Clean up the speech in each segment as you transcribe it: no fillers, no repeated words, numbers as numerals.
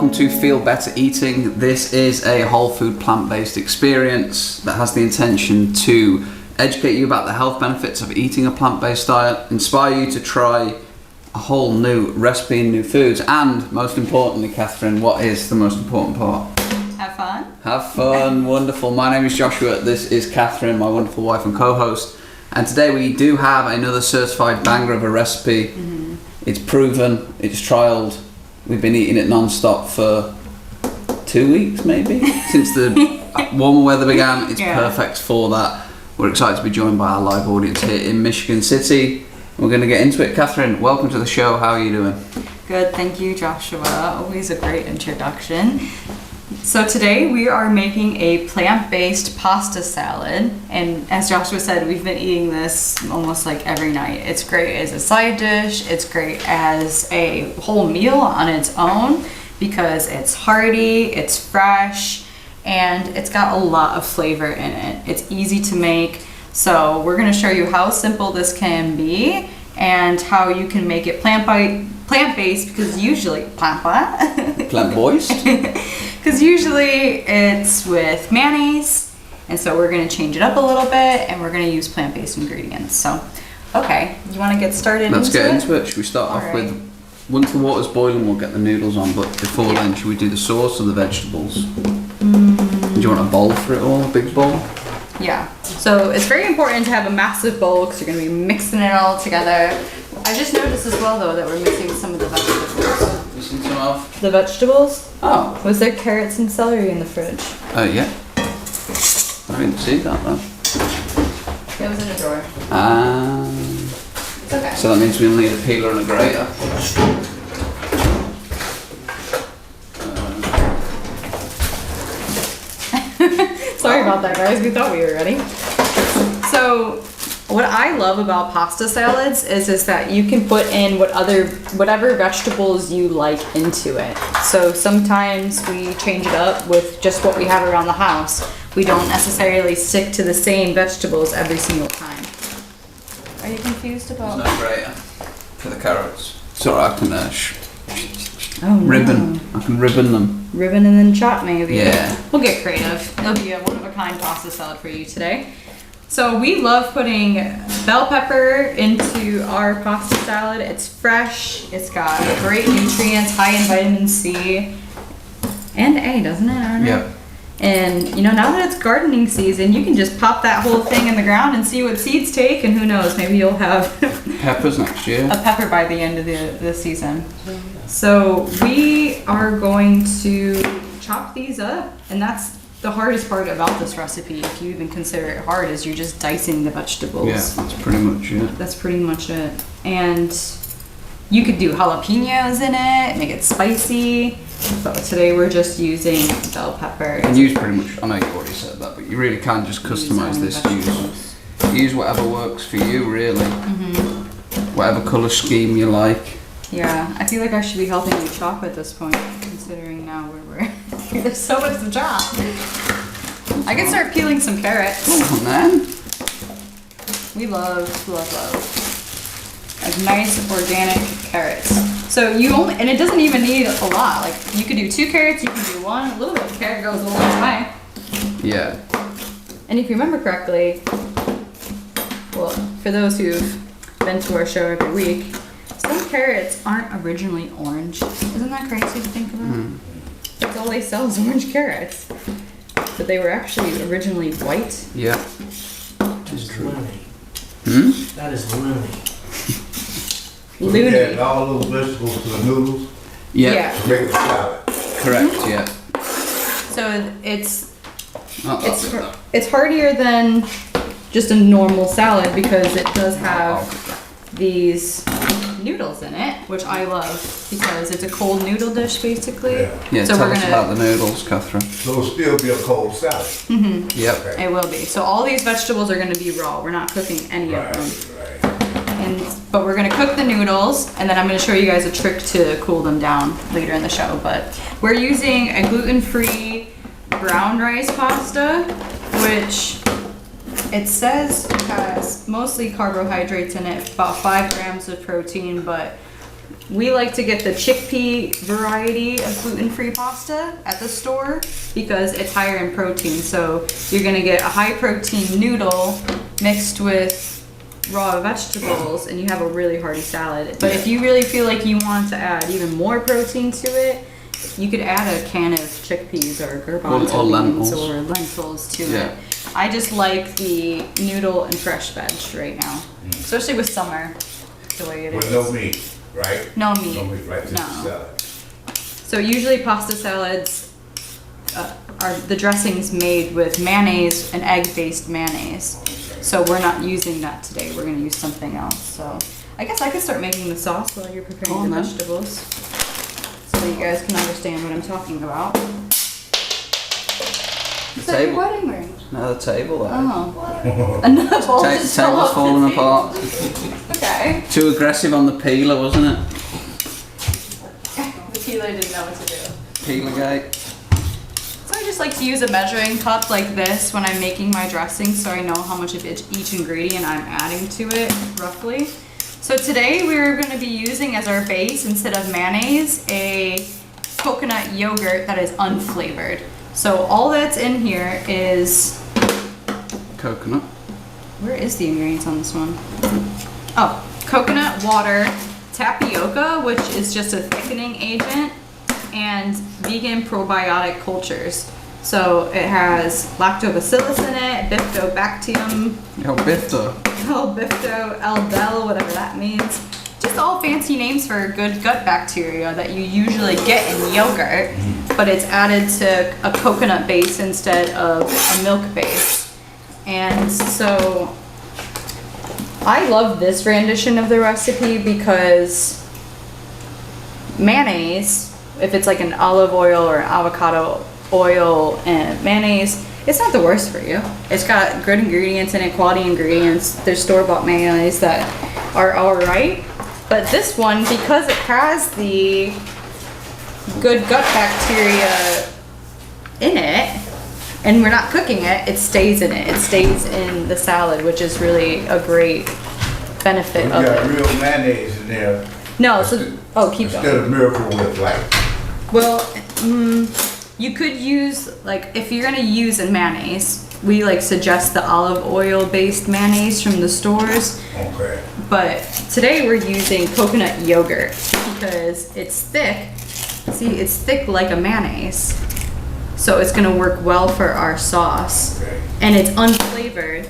welcome to Feel Better Eating. This is a whole food plant-based experience that has the intention to educate you about the health benefits of eating a plant-based diet, inspire you to try a whole new recipe and new foods, and most importantly, Catherine, what is the most important part? Have fun. Have fun. Wonderful. My name is Joshua. This is Catherine, my wonderful wife and co-host. And today we do have another certified banger of a recipe. Mm-hmm. It's proven, it's trialed. We've been eating it non-stop for 2 weeks maybe, since the warmer weather began. It's perfect for that. We're excited to be joined by our live audience here in Michigan City. We're going to get into it. Catherine, welcome to the show. How are you doing? Good, thank you, Joshua. Always a great introduction. So today we are making a plant-based pasta salad, and as Joshua said, we've been eating this almost like every night. It's great as a side dish, it's great as a whole meal on its own because it's hearty, it's fresh, and it's got a lot of flavor in it. It's easy to make, so we're going to show you how simple this can be and how you can make it plant-based because usually Plant-based? Because usually it's with mayonnaise, and so we're going to change it up a little bit, and we're going to use plant-based ingredients. So, okay, you want to get started? Let's get into it. Should we start off with, once the water's boiling, we'll get the noodles on, but before then, should we do the sauce or the vegetables? Do you want a bowl for it all, a big bowl? Yeah, so it's very important to have a massive bowl because you're going to be mixing it all together. I just noticed as well, though, that we're missing some of the vegetables. Missing some of? The vegetables? Oh. Was there carrots and celery in the fridge? Yeah. I didn't see that, though. It was in a drawer. It's okay. So that means we only need a peeler and a grater. Sorry about that, guys. We thought we were ready. So, what I love about pasta salads is that you can put in whatever vegetables you like into it. So sometimes we change it up with just what we have around the house. We don't necessarily stick to the same vegetables every single time. Are you confused about? There's no grater for the carrots. So I can ribbon. I can ribbon them. Ribbon and then chop maybe. Yeah. We'll get creative. It'll be a one-of-a-kind pasta salad for you today. So we love putting bell pepper into our pasta salad. It's fresh, it's got great nutrients, high in vitamin C and A, doesn't it? I don't know. Yep. And you know, now that it's gardening season, you can just pop that whole thing in the ground and see what seeds take, and who knows, maybe you'll have peppers next year. A pepper by the end of the season. So we are going to chop these up, and that's the hardest part about this recipe, if you even consider it hard, is you're just dicing the vegetables. Yeah, that's pretty much it. That's pretty much it. And you could do jalapenos in it, make it spicy, but today we're just using bell pepper. You can use pretty much, I know you already said that, but you really can just customize this. Use whatever works for you, really. Mm-hmm. Whatever colour scheme you like. Yeah, I feel like I should be helping you chop at this point, considering now where we're there's so much to chop. I can start peeling some carrots. Oh man. We love like nice organic carrots. So and it doesn't even need a lot. Like you could do 2 carrots, you can do 1. A little bit of carrot goes a long way. Yeah. And if you remember correctly, well, for those who've been to our show every week, some carrots aren't originally orange. Isn't that crazy to think about? Mm. That's all they sell is orange carrots. But they were actually originally white. Yeah. That's true. That is loony. Loony. Add all those vegetables to the noodles. Yeah. To make a salad. Correct. Yeah. So Oh, it's heartier than just a normal salad because it does have these noodles in it, which I love because it's a cold noodle dish basically. Yeah, so tell us about the noodles, Catherine. So it'll still be a cold salad. Mm-hmm. Yep. Okay. It will be. So all these vegetables are going to be raw. We're not cooking any of them. But we're going to cook the noodles, and then I'm going to show you guys a trick to cool them down later in the show. But we're using a gluten-free brown rice pasta, which it says has mostly carbohydrates in it, about 5 grams of protein, but we like to get the chickpea variety of gluten-free pasta at the store because it's higher in protein. So you're gonna get a high protein noodle mixed with raw vegetables and you have a really hearty salad. But if you really feel like you want to add even more protein to it, you could add a can of chickpeas or garbanzo Or beans lentils. or lentils to Yeah. it. I just like the noodle and fresh veg right now, especially with summer, the way it With is. no meat, right? No meat. No meat, right, just No. the salad. So usually pasta salads are the dressings made with mayonnaise and egg-based mayonnaise. So we're not using that today. We're gonna use something else. So I guess I could start making the sauce while you're Go preparing on the then. vegetables, so you guys can understand what I'm talking about. Is that your table. wedding ring? Another table there. Oh. Another bowl just fell Table's off the falling table. apart. Okay. Too aggressive on the peeler, wasn't it? The peeler didn't know what to do. Peelergate. So I just like to use a measuring cup like this when I'm making my dressing so I know how much of each ingredient I'm adding to it, roughly. So today we're going to be using as our base, instead of mayonnaise, a coconut yogurt that is unflavored. So all that's in here is, Coconut. where is the ingredients on this one? Oh, coconut water, tapioca, which is just a thickening agent, and vegan probiotic cultures. So it has lactobacillus in it, bifidobacterium, Yo, Bifter. bifidobacterium, aldel, whatever that means. Just all fancy names for good gut bacteria that you usually get in yogurt, but it's added to a coconut base instead of a milk base. And so I love this rendition of the recipe because mayonnaise, if it's like an olive oil or avocado oil and mayonnaise, it's not the worst for you. It's got good ingredients in it, quality ingredients. There's store-bought mayonnaise that are alright. But this one, because it has the good gut bacteria in it, and we're not cooking it, it stays in it. It stays in the salad, which is really a great benefit We of got it. real mayonnaise in there. No, so, oh, keep Instead going. of Miracle Whip, like, Well, you could use, like, if you're gonna use a mayonnaise, we like suggest the olive oil based mayonnaise from the stores. okay. But today we're using coconut yogurt because it's thick. See, it's thick like a mayonnaise. So it's gonna work well for our sauce. Okay. And it's unflavored.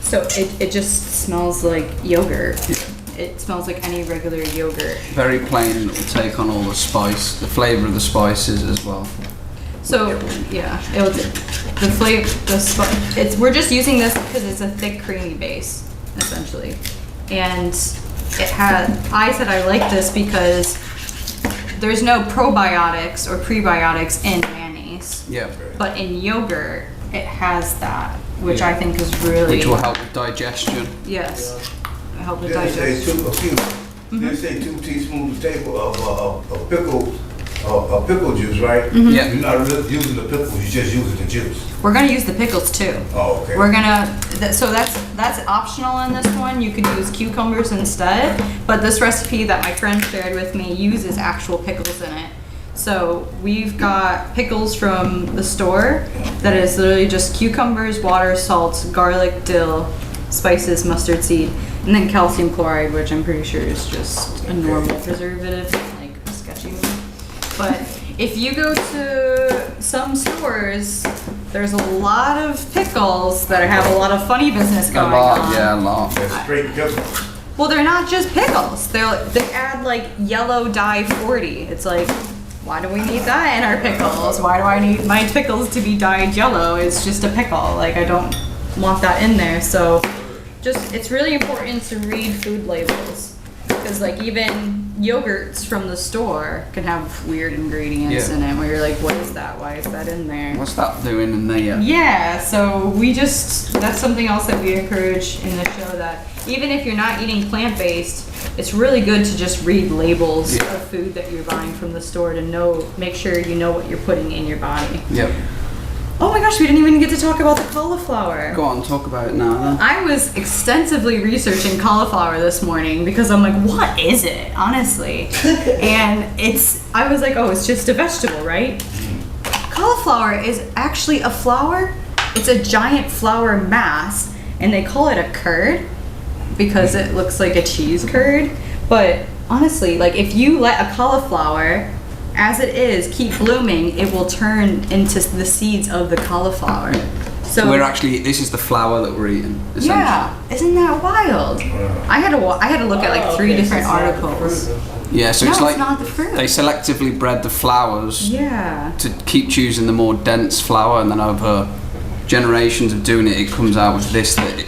So it just smells like yogurt. It smells like any regular yogurt. Very plain and it will take on all the spice, the flavour of the spices as well. So yeah, the flavor, we're just using this because it's a thick, creamy base, essentially. And I said I like this because there's no probiotics or prebiotics in mayonnaise, Yeah. but in yogurt it has that, which I think is really, Which will help with digestion. yes, help with Didn't say digestion. didn't say 2 teaspoons a table of pickle juice, right? Yeah. You're not really using the pickles, you're just using the juice. We're gonna use the pickles too. Oh, okay. We're gonna, so that's optional in this one. You could use cucumbers instead, but this recipe that my friend shared with me uses actual pickles in it. So we've got pickles from the store that is literally just cucumbers, water, salt, garlic, dill, spices, mustard seed, and then calcium chloride, which I'm pretty sure is just a normal preservative, like sketchy. But if you go to some stores, there's a lot of pickles that have a lot of funny business A going lot, on. yeah, a lot. That's straight pickle. Well, they're not just pickles. They add like yellow dye 40. It's like, why do we need that in our pickles? Why do I need my pickles to be dyed yellow? It's just a pickle. Like, I don't want that in there. So it's really important to read food labels. Because like even yogurts from the store can have weird ingredients Yeah. in it where you're like, what is that? Why is that in there? What's that doing in there? Yeah, so that's something else that we encourage in the show, that even if you're not eating plant-based, it's really good to just read labels Yeah. of food that you're buying from the store to make sure you know what you're putting in your body. Yep. Oh my gosh, we didn't even get to talk about the cauliflower. Go on, talk about it now then. I was extensively researching cauliflower this morning because I'm like, what is it, honestly? And I was like, oh, it's just a vegetable, right? Cauliflower is actually a flower. It's a giant flour mass, and they call it a curd because it looks like a cheese curd. But honestly, like if you let a cauliflower as it is keep blooming, it will turn into the seeds of the cauliflower. So this is the flour that we're eating. Essentially. yeah, isn't that wild? I had to look at like 3 different articles. Yeah, so No, it's it's like not the fruit. they selectively bred the flowers Yeah. to keep choosing the more dense flour, and then over generations of doing it, it comes out with this that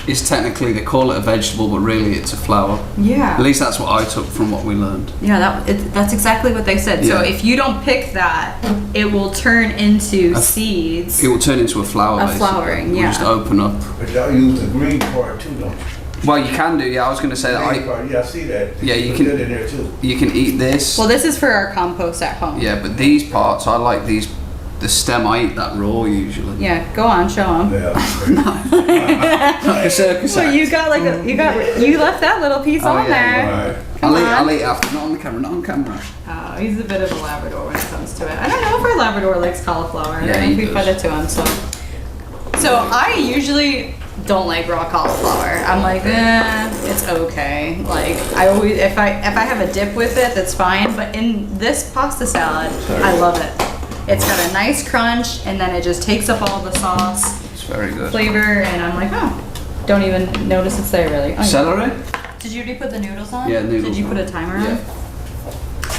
is technically, they call it a vegetable, but really it's a flower. Yeah. At least that's what I took from what we learned. Yeah, that's exactly what they said. So Yeah. if you don't pick that, it will turn into seeds. It will turn into a flower. A basically. flowering, It will yeah. just open up. But y'all use the green part too, don't you? Well, you can do. Yeah, I was going to say Green that. part, yeah, I see that. Yeah, you Put can- that in there too. You can eat this. Well, this is for our compost at home. Yeah, but these parts, I like these. The stem, I eat that raw usually. Yeah, go on, show them. Yeah. Like a circus Well, act. you left that little piece Oh, on yeah, there. Alright. Come I'll on. eat after. Not on the camera. Not on camera. Oh, he's a bit of a Labrador when it comes to it. I don't know if our Labrador likes cauliflower. Yeah, I don't know he if we does. fed it to him. So I usually don't like raw cauliflower. I'm like, it's okay. Like I always, if I have a dip with it, that's fine. But in this pasta salad, I love it. It's got a nice crunch, and then it just takes up all the sauce It's very good. flavor, and I'm like, oh, don't even notice it's there really. Oh, yeah. Celery? Did you already put the noodles on? Yeah, noodles Did you on. put a timer on? Yeah.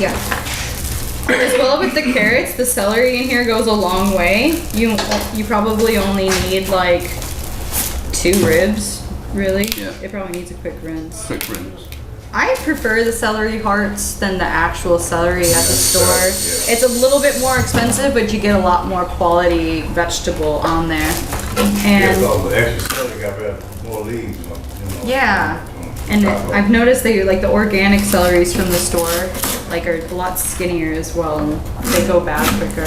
Yeah. As well with the carrots, the celery in here goes a long way. You probably only need like 2 ribs, really. Yeah. It probably needs a quick rinse. Quick rinse. I prefer the celery hearts than the actual celery at the store. It's a little bit more expensive, but you get a lot more quality vegetable on there. Yeah, And so the extra celery got better, more leaves, you know. yeah. And I've noticed they like the organic celeries from the store like are a lot skinnier as well, and they go bad quicker.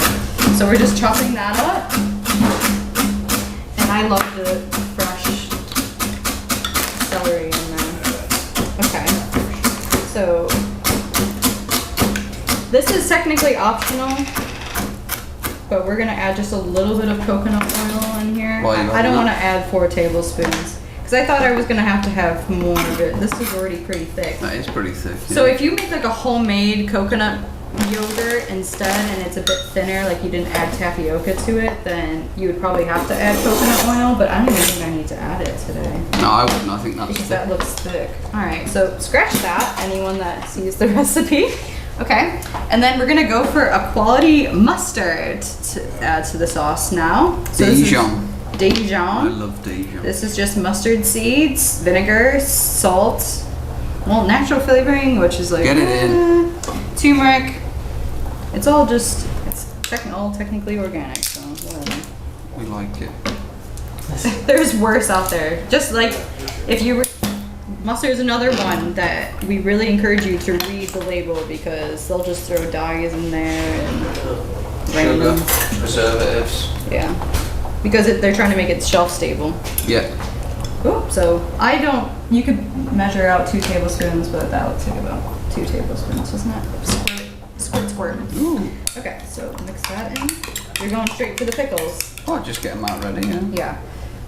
So we're just chopping that up. And I love the fresh celery in there. Okay. So this is technically optional, but we're gonna add just a little bit of coconut oil in here. Why you I don't got want to add 4 tablespoons because I thought I was gonna have more of it. This is already pretty thick. That is pretty thick. So yeah. if you make like a homemade coconut yogurt instead, and it's a bit thinner, like you didn't add tapioca to it, then you would probably have to add coconut oil. But I don't even think I need to add it today No, I wouldn't. I think that's because thick. that looks thick. All right, so scratch that. Anyone that sees the recipe. Okay, and then we're gonna go for a quality mustard to add to the sauce now. So this is Dijon. I Dijon. love Dijon. This is just mustard seeds, vinegar, salt, well, natural flavoring, which is like Get it in. turmeric. It's all just all technically organic, so whatever. We like it. There's worse out there. Just like if you mustard is another one that we really encourage you to read the label because they'll just throw dyes in there and Sugar, random. preservatives. Yeah, because they're trying to make it shelf stable. Yeah. Oop, so you could measure out 2 tablespoons, but that looks like about 2 tablespoons, isn't it? Squirt. Ooh. Okay, so mix that in. You're going straight for the pickles. Oh, just get them out ready, yeah. Yeah.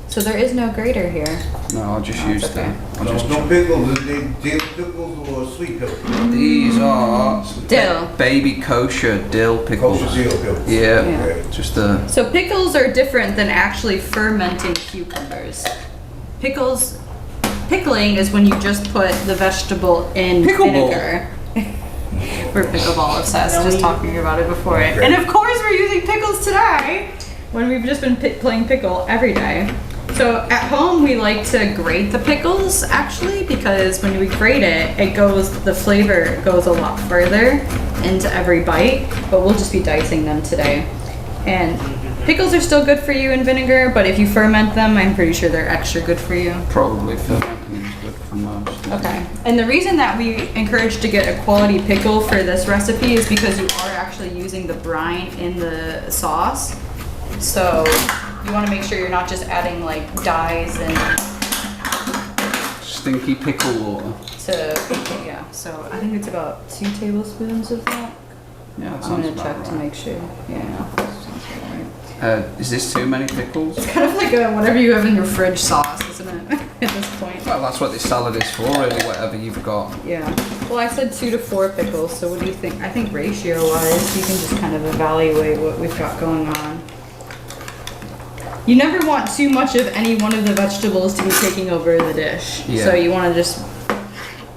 So there is no grater here. No, I'll just No, it's use okay. I'll just No pickles, they dill pickles or sweet pickles? These are Dill. baby kosher dill pickles. Kosher dill pickles. Yeah. Yeah. Okay. Just the So pickles are different than actually fermenting cucumbers. Pickling is when you just put the vegetable in Pickleball. vinegar. We're pickleball obsessed, just talking about it before it. Okay. And of course we're using pickles today, when we've just been playing pickle every day. So at home we like to grate the pickles actually, because when we grate it, the flavor goes a lot further into every bite, but we'll just be dicing them today. And pickles are still good for you in vinegar, but if you ferment them, I'm pretty sure they're extra good for you. probably fermenting is good for most. Okay. And the reason that we encourage to get a quality pickle for this recipe is because you are actually using the brine in the sauce. So you want to make sure you're not just adding like dyes and Stinky pickle water. yeah. So I think it's about 2 tablespoons of that. Yeah, that I'm sounds gonna check about to right. make sure. Yeah, sounds about right. Is this too many pickles? It's kind of like a whatever you have in your fridge sauce, isn't it? At this point. Well, that's what this salad is for, really, whatever you've got. Yeah. Well, I said 2 to 4 pickles. So what do you think? I think ratio-wise, you can just kind of evaluate what we've got going on. You never want too much of any one of the vegetables to be taking over the dish. Yeah. So you want to just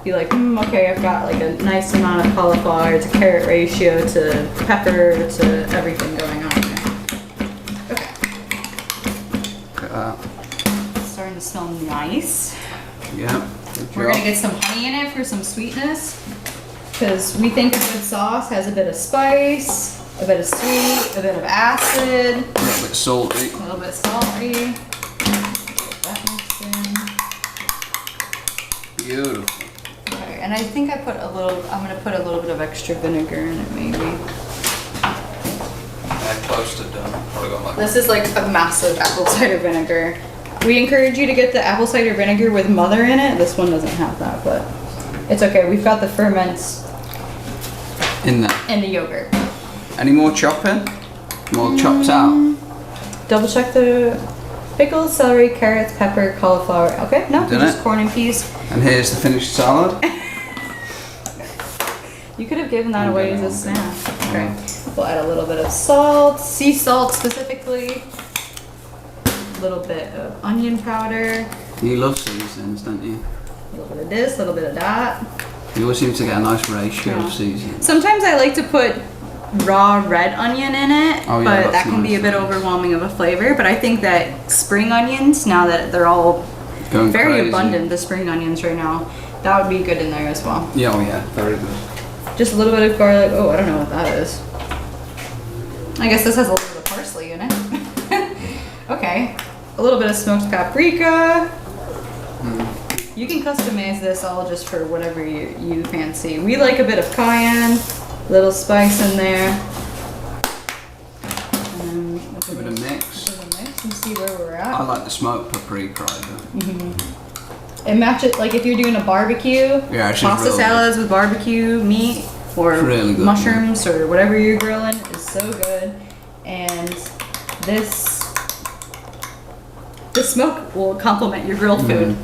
be like, okay, I've got like a nice amount of cauliflower to carrot ratio to pepper to everything going on here. Okay. Look at that. It's starting to smell nice. Yeah. Good We're gonna job. get some honey in it for some sweetness. Because we think a good sauce has a bit of spice, a bit of sweet, a bit of acid, A little bit salty. a little bit salty. Get that mixed in. Beautiful. Okay, and I think I'm gonna put a little bit of extra vinegar in it maybe. Close to done. Probably got like This is like a massive apple cider vinegar. We encourage you to get the apple cider vinegar with mother in it. This one doesn't have that, but it's okay. We've got the ferments in there. in the yogurt. Any more chopping? More chopped out? Double check the pickles, celery, carrots, pepper, cauliflower. Okay, no, Done just it? corn and peas. And here's the finished salad. You could have given that I'm away gonna- as a snack. Okay, we'll add a little bit of salt, sea salt specifically. A little bit of onion powder. You love seasonings, don't you? A little bit of this, a little bit of that. You always seem to get a nice ratio Yeah. of seasonings. Sometimes I like to put raw red onion in it, Oh, yeah, but that's that can be a nice. bit overwhelming of a flavor. But I think that spring onions, now that they're all Going very crazy. abundant, the spring onions right now, that would be good in there as well. Yeah, oh yeah, very good. Just a little bit of garlic. Oh, I don't know what that is. I guess this has a little bit of parsley in it. Okay. A little bit of smoked paprika. You can customize this all just for whatever you fancy. We like a bit of cayenne, little spice in there. And then Give it a mix. give it a mix and see where we're I at. like the smoked paprika either. And match it, like if you're doing a barbecue, Yeah, she's pasta really good. salads with barbecue meat or It's really good. mushrooms or whatever you're grilling is so good. And this smoke will complement your grilled food.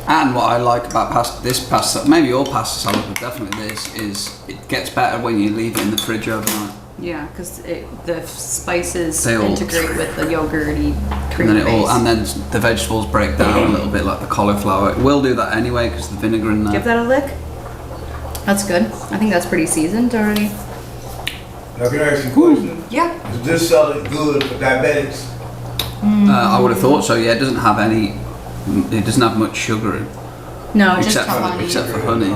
And what I like about this pasta, maybe all pasta salad, but definitely this, is it gets better when you leave it in the fridge overnight. Yeah, because the spices They all- integrate with the yogurty cream And then base. and then the vegetables break down a little bit, like the cauliflower. It will do that anyway because the vinegar in there. Give that a lick. That's good. I think that's pretty seasoned already. Now, can I ask you a question? Yeah. Is this salad good for diabetics? I would have thought so. Yeah, it doesn't have any. It doesn't have much sugar in, No, just except for honey. except for honey.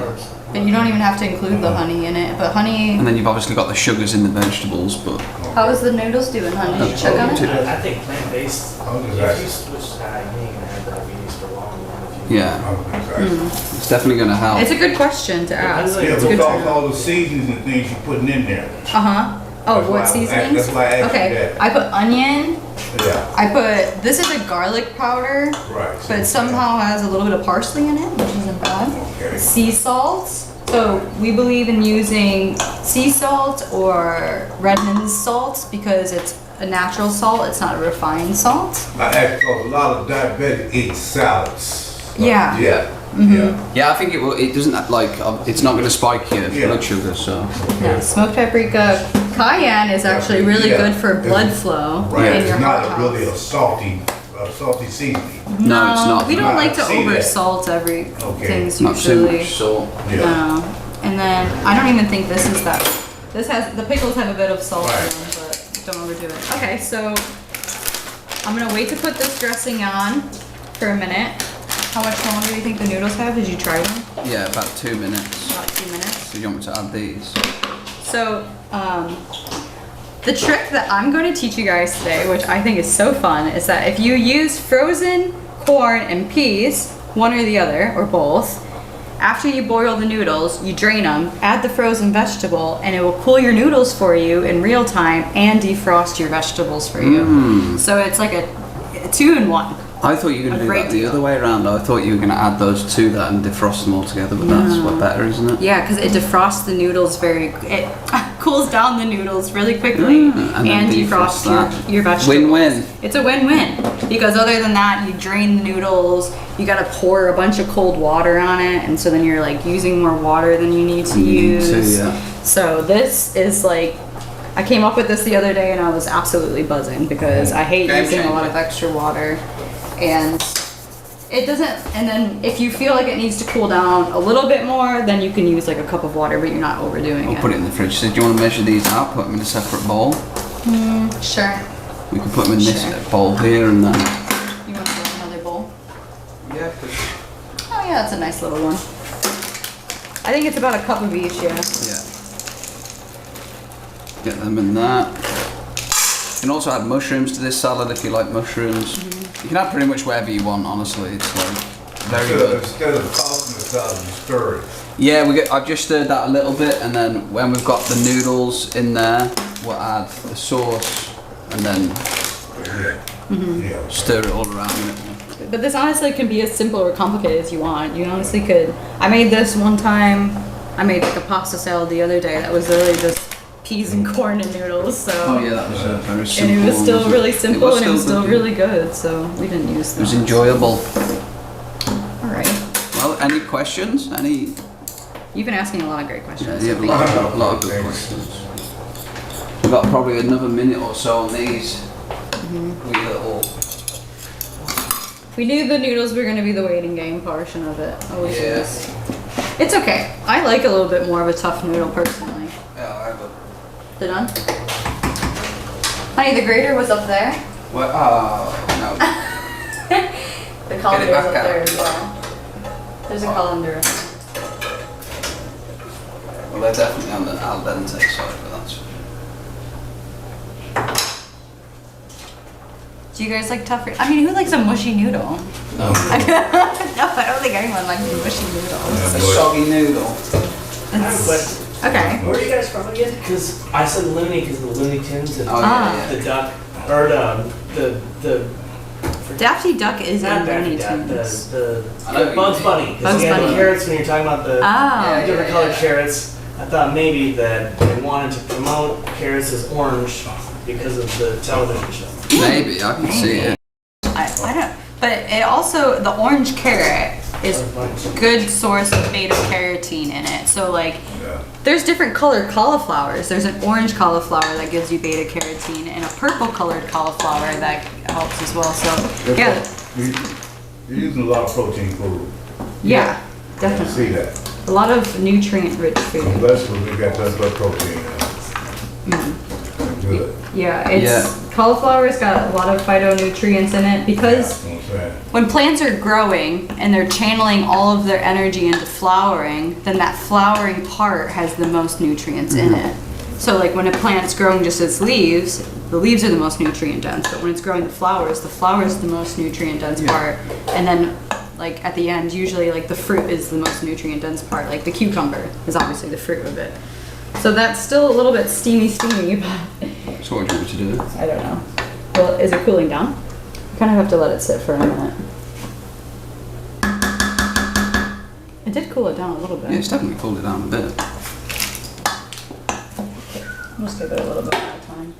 And you don't even have to include the honey in it. But honey, And then you've obviously got the sugars in the vegetables, but how is the noodles doing, honey? Did you check on it? I think plant-based, I'm just if you asking. switch diet, you ain't gonna have diabetes for long. If you yeah, I'm just asking. it's definitely going to help. It's a good question to ask. Yeah, Yeah, It's good to because know. all the seasonings and things you're putting in there. Uh-huh. Oh, That's why what I was asking- seasonings? that's why I asked you Okay, that. I put onion. Yeah, I put, this is a garlic powder, right. but it somehow has a little bit of parsley in it, which isn't bad. Okay. Sea salt. So we believe in using sea salt or Redmond's salt because it's a natural salt. It's not a refined salt. I asked because a lot of diabetics eat salads. Yeah. Yeah. Mm-hmm. Yeah, I think it will. It doesn't like. It's not going to spike your Yeah. blood sugar. So Yeah, smoked paprika. Cayenne is actually really Yeah. good for blood flow Right. in It's your not heart really health. a salty seasoning. no, it's not. We don't like to I see that. over salt every Okay. things Not too usually. much salt. Yeah. No. And then I don't even think this is that. This has the pickles have a bit of salt in Right. them, but don't overdo it. Okay, so I'm gonna wait to put this dressing on for a minute. How much longer do you think the noodles have? Did you try them? Yeah, about 2 minutes. About 2 minutes. So you want me to add these? So, the trick that I'm going to teach you guys today, which I think is so fun, is that if you use frozen corn and peas, one or the other, or both, after you boil the noodles, you drain them, add the frozen vegetable, and it will cool your noodles for you in real time and defrost your vegetables for you. So it's like a 2-in-1. I thought you were going to do great that the deal. other way around. I thought you were going to add those to that and defrost them all together, but that's what better, isn't it? Yeah, because it defrosts the noodles it cools down the noodles really quickly and then defrost defrosts your vegetables. Win-win. It's a win-win because other than that, you drain the noodles, you gotta pour a bunch of cold water on it, and so then you're like using more water than you need to use. yeah. So this is like, I came up with this the other day and I was absolutely buzzing because I hate Game using a lot changer. of extra water, and it doesn't, and then if you feel like it needs to cool down a little bit more, then you can use like a cup of water, but you're not overdoing We'll it. put it in the fridge. So do you want to measure these out? Put them in a separate bowl. Sure. We can put them in this Sure. bowl here and then. You want to get another bowl? Yeah. Oh yeah, that's a nice little one. I think it's about a cup of each, yeah. Yeah. Get them in that. You can also add mushrooms to this salad if you like mushrooms. You can add pretty much whatever you want, honestly. It's like very good. Instead of tossing the salad, you stir it. Yeah, I've just stirred that a little bit, and then when we've got the noodles in there, we'll add the sauce and then Yeah. stir it all around in it. But this honestly can be as simple or complicated as you want. You honestly could. I made this one time. I made like a pasta salad the other day that was literally just peas and corn and noodles. So. Oh yeah, that was very And simple. it was still wasn't really simple and it was still good. really good. So we didn't use It was them. enjoyable. All right. Well, any questions? Any? You've been asking a lot of great Yeah, questions. you have a lot of good questions. We've got probably another minute or so on these. We little. We knew the noodles were going to be the waiting game portion of it. Always Yeah. is. It's okay. I like a little bit more of a tough noodle personally. Yeah, I have a. They're done? Honey, the grater was up there. Well, oh no. The colander's back up out. there as well. There's a colander. Well, they're definitely on the al dente side, but that's. Do you guys like tougher? I mean, who likes a mushy noodle? No. No, I don't think anyone likes mushy noodles. A soggy noodle. I have a question. Okay. Where are you guys from again? Because I said Looney because of the Looney Tunes and Oh yeah, the yeah. duck, or the Daffy Duck is not in Daffy Looney Duck, Tunes. the I know what Bugs you Bunny. mean. Because Bugs you had the Bunny. carrots when you're talking about the Oh. different colored carrots. I thought maybe that they wanted to promote carrots as orange because of the television show. Maybe I can see it. I don't. But it also, the orange carrot is good source of beta carotene in it. So like, Yeah. there's different colored cauliflowers. There's an orange cauliflower that gives you beta carotene and a purple colored cauliflower that helps as well. So yeah, You're using a lot of protein food. yeah, I definitely. see that. A lot of nutrient rich Some food. vegetables, they got that much protein in it. Good. Yeah, it's Yeah. cauliflower's got a lot of phytonutrients in it because That's what I'm saying. when plants are growing and they're channeling all of their energy into flowering, then that flowering part has the most nutrients in it. So like when a plant's growing just its leaves, the leaves are the most nutrient dense, but when it's growing the flowers is the most nutrient dense part. And then like at the end, usually like the fruit is the most nutrient dense part. Like the cucumber is obviously the fruit of it. So that's still a little bit steamy, but So what do you want me to do? I don't know. Well, is it cooling down? You kind of have to let it sit for a minute. It did cool it down a little bit. Yeah, it's definitely cooled it down a bit. Just give it a little bit more time.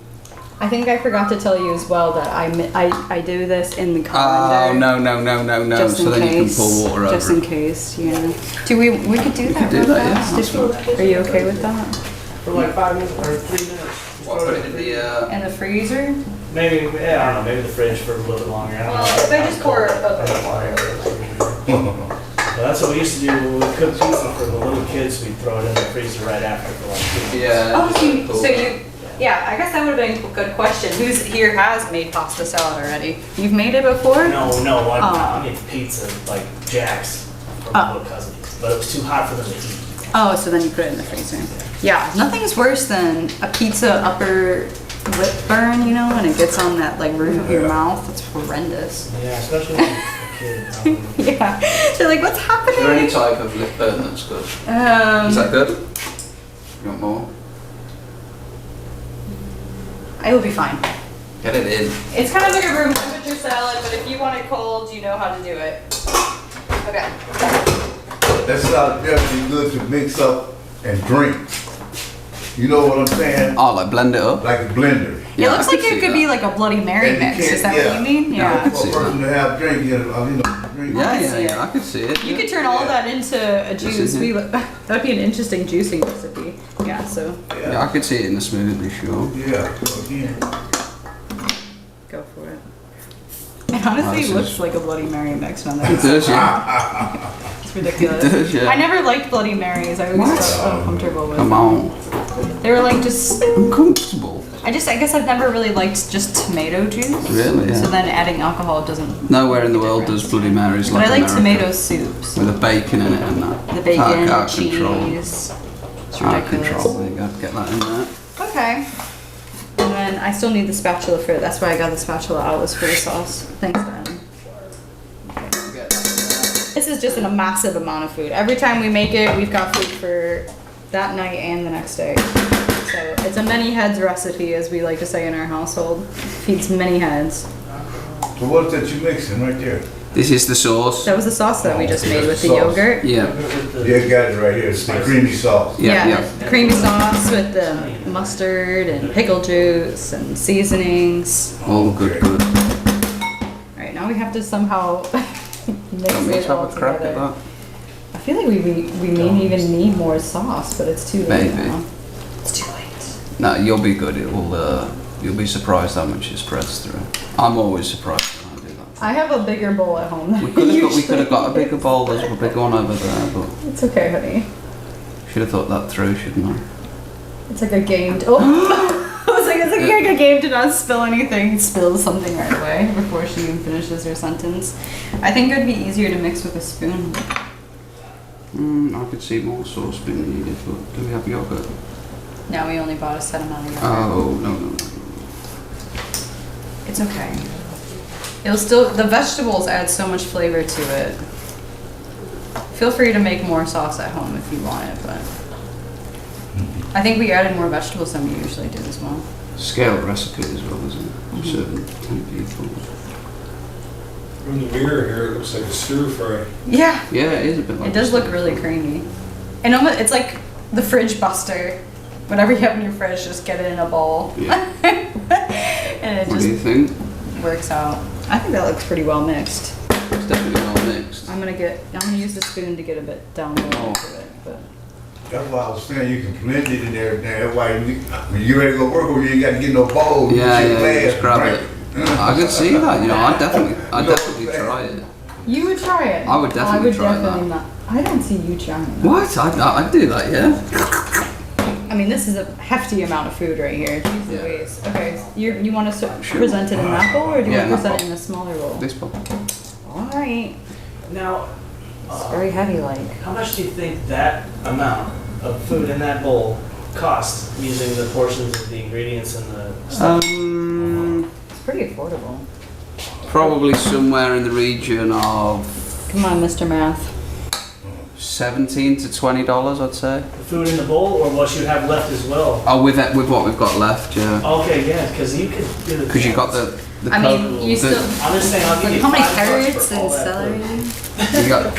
I think I forgot to tell you as well that I do this in the Oh colander. no! Just So in then you case. can pour water Just over in it. case, yeah. Do we could do that could do real that, yeah, fast? that's fine. Are you okay with that? For like 5 minutes or 3 minutes. What, put it in the In the freezer? Maybe, yeah, I don't know, maybe the fridge for a little bit longer. I don't know. Well, if I just pour a bit of water. But that's what we used to do when we cooked pizza for the little kids. We'd throw it in the freezer right after for like 2 weeks. Yeah. Oh, so you, yeah, I guess that would have been a good question. Who's here has made pasta salad already? You've made it before? No, Oh. I made pizza like Jack's for my Oh. little cousins, but it was too hot for them to eat. Oh, so then you put it in the freezer. Yeah, nothing's worse than a pizza upper lip burn, you know, when it gets on that like roof of your Yeah. mouth. It's horrendous. Yeah, especially when kid. Yeah. They're like, what's Is there any happening? type of lip burn that's good? Is that good? You want more? I will be fine. Get it in. It's kind of like a room temperature salad, but if you want it cold, you know how to do it. Okay. That salad definitely good to mix up and drink. You know what I'm saying? Oh, like blend it up? Like a blender. It Yeah, looks I like could it see could that. be like a Bloody Mary And you mix. can't- Is that yeah. what you mean? Yeah, I Yeah. could For see a person to have drink, drink. Yeah, see it. I could see it. You yeah. could turn all of that into a This juice. is it. That'd be an interesting juicing recipe. Yeah, so Yeah, I could see it in the smoothie, sure. Yeah, so again, go for it. It honestly this looks is- like a Bloody Mary mix when It that's does, yeah. it's ridiculous. It does, yeah. I never liked Bloody Marys. I always felt uncomfortable with Come them. on. They were like just Uncomfortable. I guess I've never really liked just tomato juice. Really, yeah. So then adding alcohol doesn't Nowhere in the make a world difference. does Bloody Marys But like I like America. tomato soups. With the bacon in it and that. The bacon, Out of cheese. control. It's Out of ridiculous. control. There you go. Get that in there. Okay. And then I still need the spatula for it. That's why I got the spatula out, was for the sauce. Thanks, Dan. This is just a massive amount of food. Every time we make it, we've got food for that night and the next day. So it's a many heads recipe, as we like to say in our household. Feeds many heads. so what's that you mixing right there? This is the sauce. That was the sauce that we just made with the Sauce. yogurt. Yeah. With the- Yeah, got it right here. It's the creamy sauce. Yeah. the creamy sauce with the mustard and pickle juice and seasonings. All good, good. All right, now we have to somehow mix Don't we it have all a crack at together. that? I feel like we may even need more sauce, but it's too late Maybe. now. It's too late. No, you'll be good. It will. You'll be surprised how much it spreads through. I'm always surprised when I do that. I have a bigger bowl at home than We could usually. have got a bigger bowl. There's a big one over there, but It's okay, honey. should have thought that through, shouldn't I? It's like a game. I was like, it's like a game to not spill anything. Spill something right away before she even finishes her sentence. I think it would be easier to mix with a spoon. I could see more sauce being needed, but do we have yogurt? No, we only bought a set amount of yogurt. Oh, no. It's okay. It'll still, the vegetables add so much flavor to it. Feel free to make more sauce at home if you want it, but I think we added more vegetables than we usually do as well. Scaled recipe as well, isn't it? I'm serving 10 people. From the mirror here, it looks like a stir fry. Yeah, Yeah, it is a bit like it does look really creamy. And almost, it's like the fridge buster. Whatever you have in your fridge, just get it in a bowl. Yeah. And it What do you just think? works out. I think that looks pretty well mixed. It's definitely well mixed. I'm gonna use the spoon to get a bit down low Oh. into it, but. That's why I was saying you can blend it and everything. That's why when you ready to go work with you ain't got to get no bowl. You Yeah, get yeah, glass just grab and it. drink I could see that, you know, I'd definitely try it. You would try it. I would definitely try that. Not. I don't see you trying that. What? I'd do that, yeah. I mean, this is a hefty amount of food right here. Jeez Yeah. Louise. Okay, you want us to Sure. present it in that bowl, or do you Yeah, want to that present it in a smaller bowl? This bowl. All right. Now, It's very heavy, like. how much do you think that amount of food in that bowl cost using the portions of the ingredients and the stuff? It's pretty affordable. Probably somewhere in the region of Come on, Mr. Math. $17 to $20, I'd say. The food in the bowl or what you have left as well? Oh, with what we've got left, yeah. Okay, yeah, because you could do it. Because you got the I mean, you the- still. I'm just saying, I'll give Like, you how many $5 carrots for all and that celery? food. you got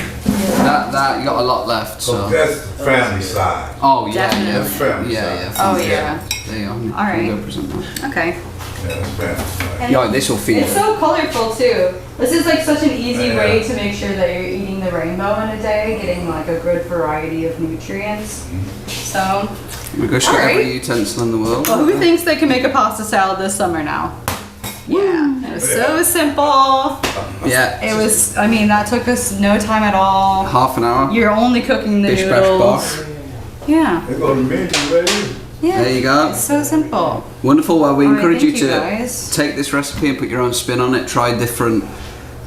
that you got a lot left, So so. that's the family side. Oh yeah, Definitely. yeah, That's family yeah, side. yeah. Oh, yeah. yeah. There you go. All right. You go present that. Okay. Yeah, that's family side. Yeah, this will feed It's it. so colorful too. This is like such an easy Yeah. way to make sure that you're eating the rainbow in a day, getting like a good variety of nutrients. So, We go get Alright. every utensil in the world. well, who thinks they can make a pasta salad this summer now? Yeah, it was so simple. Yeah. It was, I mean, that took us no time at all. Half an hour. You're only cooking the Bish bash noodles. bosh. Yeah, They go to menu ready. yeah. There you go. It's so simple. Wonderful. Well, we All right, encourage you thank you, to guys. take this recipe and put your own spin on it. Try different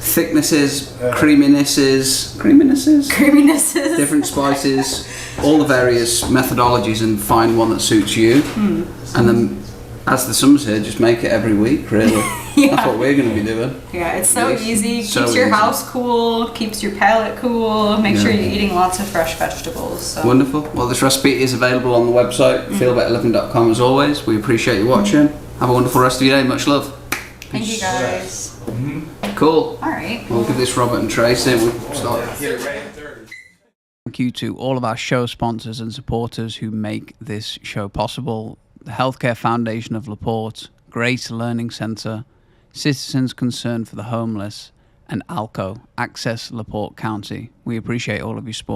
thicknesses, creaminesses, Creaminesses. different spices, all the various methodologies, and find one that suits you. And then As the summer's here, just make it every week, really. Yeah. That's what we're going to be doing. Yeah, it's so Yes. easy. So Keeps your easy. house cool, keeps your palate cool. Make sure Yeah. you're eating lots of fresh vegetables. So. Wonderful. Well, this recipe is available on the website, feelbetterliving.com as always. We appreciate you watching. Have a wonderful rest of your day. Much love. Thank you guys. Cool. All right. We'll give this Robert and Tracy and we'll start. Get it right in third. Thank you to all of our show sponsors and supporters who make this show possible. The Healthcare Foundation of LaPorte, Grace Learning Centre, Citizens Concerned for the Homeless, and ALCO, Access LaPorte County. We appreciate all of your support.